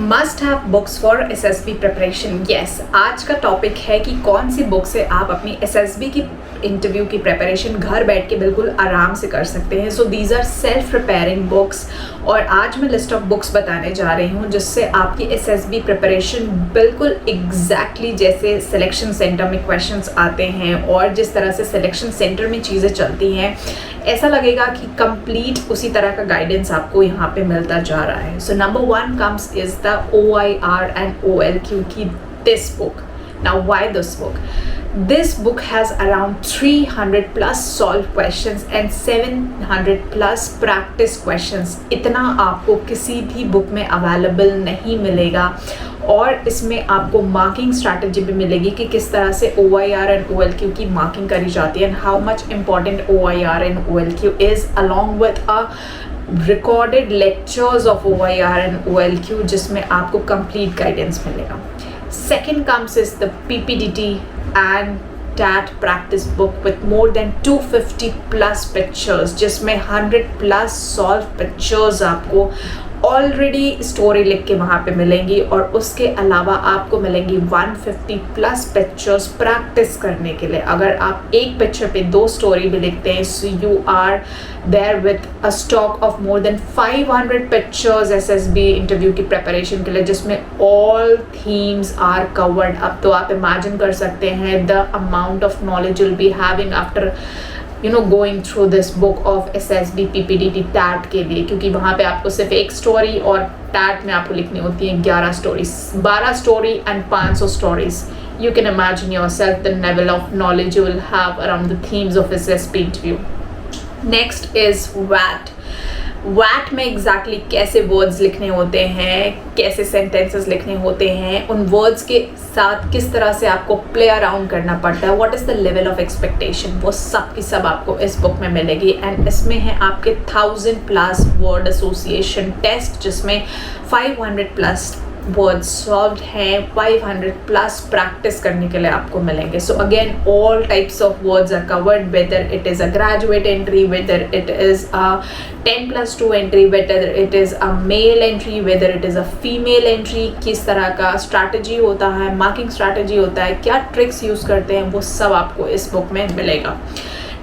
Must have books for SSB preparation. Yes, आज का topic है कि कौन सी बुक से आप अपनी एसएसबी की इंटरव्यू की प्रिपरेशन घर बैठ के बिल्कुल आराम से कर सकते हैं। So these are self preparing books और आज मैं लिस्ट ऑफ बुक्स बताने जा रही हूँ जिससे आपकी एसएसबी प्रिपरेशन बिल्कुल एग्जैक्टली जैसे सिलेक्शन सेंटर में क्वेश्चंस आते हैं और जिस तरह से सिलेक्शन सेंटर में चीज़ें चलती हैं ऐसा लगेगा कि कंप्लीट उसी तरह का गाइडेंस आपको यहाँ पे मिलता जा रहा है। So number 1 comes is the OIR and OLQ की this book. Now why this book? This book has around 300 plus solved questions and 700 plus practice questions. इतना आपको किसी भी बुक में अवेलेबल नहीं मिलेगा और इसमें आपको मार्किंग स्ट्रैटेजी भी मिलेगी कि किस तरह से OIR and OLQ की मार्किंग करी जाती है and how much important OIR and OLQ is along with a recorded lectures of OIR and OLQ जिसमें आपको complete guidance मिलेगा। Second comes is the PPDT and TAT practice book with more than 250 plus pictures जिसमें 100 plus solved pictures आपको already story लिख के वहाँ पे मिलेंगी और उसके अलावा आपको मिलेंगी 150 प्लस पिक्चर्स प्रैक्टिस करने के लिए। अगर आप एक पिक्चर पे 2 स्टोरी भी लिखते हैं so you are there with a stock of more than 500 pictures SSB interview की प्रिपरेशन के लिए जिसमें ऑल थीम्स आर कवर्ड। अब तो आप इमेजिन कर सकते हैं the amount of knowledge will be having after going through this book of SSB PPDT TAT के लिए, क्योंकि वहाँ पे आपको सिर्फ एक स्टोरी और टैट में आपको लिखनी होती है 11 stories, 12 story and 500 stories. You can imagine yourself the level of knowledge you will have around the themes of SSB interview. Next is वैट। वैट में एग्जैक्टली कैसे वर्ड्स लिखने होते हैं, कैसे सेंटेंसेस लिखने होते हैं, उन वर्ड्स के साथ किस तरह से आपको प्ले अराउंड करना पड़ता है, what is the level of expectation, वो सब की सब आपको इस बुक में मिलेगी। एंड इसमें है आपके 1000 प्लस वर्ड एसोसिएशन टेस्ट जिसमें 500 प्लस वर्ड्स सॉल्व्ड हैं, 500 प्लस प्रैक्टिस करने के लिए आपको मिलेंगे। So again all types of words are covered, whether it is a graduate entry, whether it is a 10+2 entry, whether it is a male entry, whether it is a female entry, किस तरह का strategy होता है, marking strategy होता है, क्या tricks use करते हैं, वो सब आपको इस बुक में मिलेगा।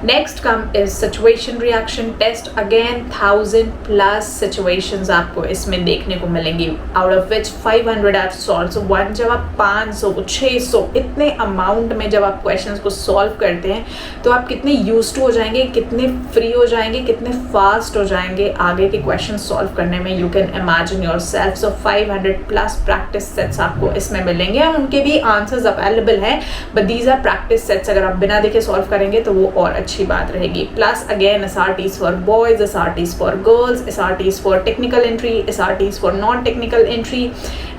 Next come is situation reaction test. Again 1000 plus situations आपको इसमें देखने को मिलेंगी, out of which 500 are solve. So one जब आप 500 600 इतने अमाउंट में जब आप क्वेश्चंस को सॉल्व करते हैं तो आप कितने यूज्ड टू हो जाएंगे, कितने फ्री हो जाएंगे, कितने फास्ट हो जाएंगे आगे के क्वेश्चन सॉल्व करने में। You can imagine yourself. So 500 plus practice sets आपको इसमें मिलेंगे और उनके भी आंसर्स अवेलेबल हैं, but these are practice sets. अगर आप बिना देखे सॉल्व करेंगे तो वो और अच्छी बात रहेगी। Plus again SRTs for boys, SRTs for girls, SRTs for technical entry, SRTs for non technical entry,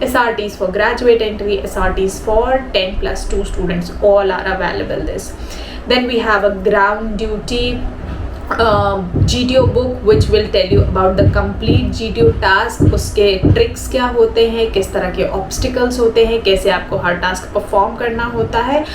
SRTs for graduate entry, SRTs for 10+2 students, all are available this. Then we have a ground duty GTO book which will tell you about the complete GTO task, उसके tricks क्या होते हैं, किस तरह के obstacles होते हैं, कैसे आपको हर टास्क परफॉर्म करना होता है।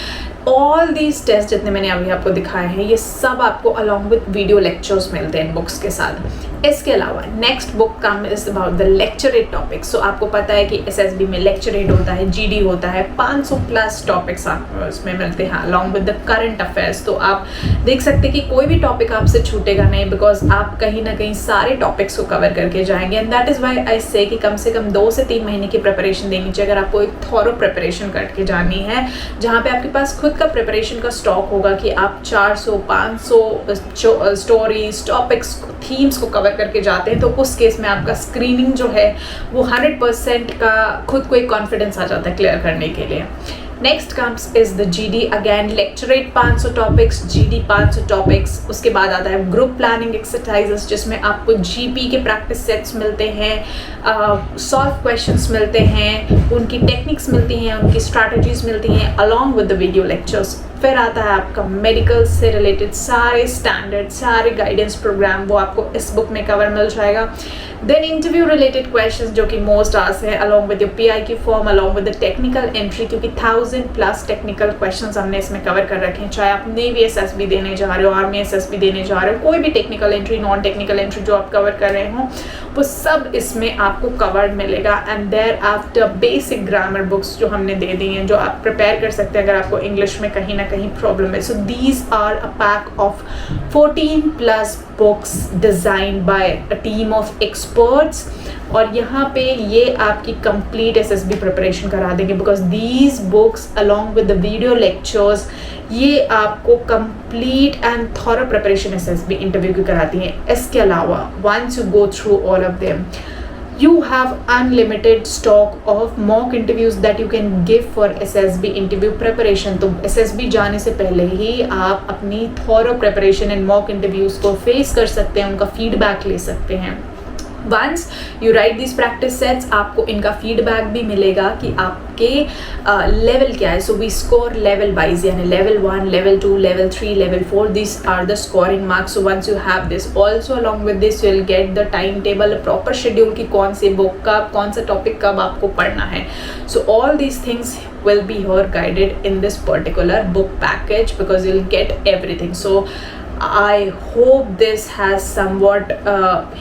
ऑल दीज टेस्ट जितने मैंने अभी आपको दिखाए हैं ये सब आपको अलॉन्ग विथ वीडियो लेक्चर्स मिलते हैं बुक्स के साथ। इसके अलावा next book come is about the lecturer topics. So आपको पता है कि एसएसबी में लेक्चरेट होता है, GD होता है, 500 प्लस टॉपिक्स आपको इसमें मिलते हैं along with the current affairs. तो आप देख सकते हैं कि कोई भी टॉपिक आपसे छूटेगा नहीं बिकॉज आप कहीं ना कहीं सारे टॉपिक्स को कवर करके जाएंगे। एंड दैट इज़ वाई आई से कि कम से कम 2 से 3 महीने की प्रिपरेशन देनी चाहिए अगर आपको एक थॉरो प्रिपरेशन करके जानी है जहाँ पे आपके पास खुद का प्रिपरेशन का स्टॉक होगा कि आप 400-500 स्टोरीज, टॉपिक्स, थीम्स को कवर करके जाते हैं। तो उस केस में आपका स्क्रीनिंग जो है वो 100% का खुद को एक कॉन्फिडेंस आ जाता है क्लियर करने के लिए। Next comes is the GD। Again lecturette 500 topics, GD 500 topics. उसके बाद आता है ग्रुप प्लानिंग एक्सरसाइजेस जिसमें आपको GP के प्रैक्टिस सेट्स मिलते हैं, सॉल्व क्वेश्चंस मिलते हैं, उनकी टेक्निक्स मिलती हैं, उनकी स्ट्रैटेजीज मिलती हैं along with the video lectures. फिर आता है आपका मेडिकल से रिलेटेड सारे स्टैंडर्ड, सारे गाइडेंस प्रोग्राम, वो आपको इस बुक में कवर मिल जाएगा। देन इंटरव्यू रिलेटेड क्वेश्चंस जो कि मोस्ट आस्क्ड है, along with your PIQ form, along with the technical entry, क्योंकि 1000+ टेक्निकल क्वेश्चंस हमने इसमें कवर कर रखे हैं। चाहे आप नेवी SSB देने जा रहे हो, आर्मी SSB देने जा रहे हो, कोई भी technical entry, non technical entry जो आप कवर कर रहे हो, वो सब इसमें आपको कवर्ड मिलेगा। And thereafter basic grammar books जो हमने दे दी हैं, जो आप प्रिपेयर कर सकते हैं अगर आपको इंग्लिश में कहीं ना कहीं प्रॉब्लम है। So these are a pack of 14+ books designed by a team of experts, और यहाँ पे ये आपकी कंप्लीट SSB प्रिपरेशन करा देंगे, because these books along with the video lectures ये आपको complete and thorough preparation SSB interview की कराती हैं। इसके अलावा once you go through all of them, you have unlimited stock of mock interviews that you can give for SSB interview preparation। तो SSB जाने से पहले ही आप अपनी thorough preparation and mock interviews को face कर सकते हैं, उनका feedback ले सकते हैं। Once you write these practice sets, आपको इनका feedback भी मिलेगा कि आपके लेवल क्या है। So we score level wise, यानी level 1, level 2, level 3, level 4, these are the scoring marks। So once you have this, also along with this you will get the timetable, a proper schedule कि कौन सी book कब, कौन सा topic कब आपको पढ़ना है। So all these things will be here guided in this particular book package, because you'll get everything। So I hope this has somewhat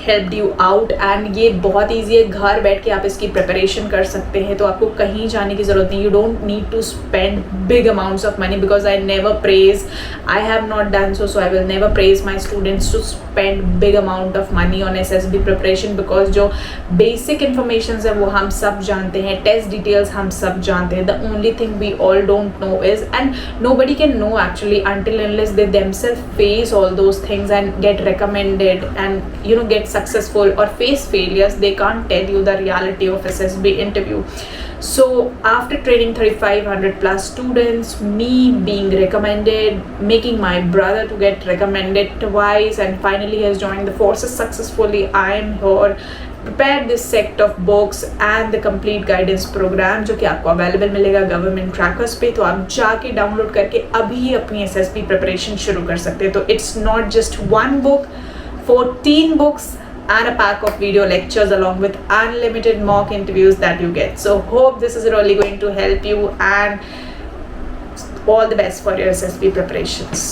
helped you out, and ये बहुत ईजी है, घर बैठ के आप इसकी प्रिपरेशन कर सकते हैं, तो आपको कहीं जाने की ज़रूरत नहीं। You don't need to spend big amounts of money, because I never praise, I have not done so I will never praise my students to spend big amount of money on SSB preparation, because जो basic information है वो हम सब जानते हैं, test details हम सब जानते हैं। The only thing we all don't know is, and nobody can know actually until unless they themselves face all those things and get recommended and get successful, or face failures, they can't tell you the reality of SSB interview. So after training 3500+ students, me being recommended, making my brother to get recommended twice, and finally has joined the forces successfully, I am here prepare this set of books and the complete guidance program जो कि आपको available मिलेगा government trackers पे। तो आप जाके download करके अभी अपनी SSB प्रिपरेशन शुरू कर सकते हैं। तो it's not just 1 book, 14 books and a pack of video lectures along with unlimited mock interviews that you get. So hope this is really going to help you, and all the best for your SSB preparations.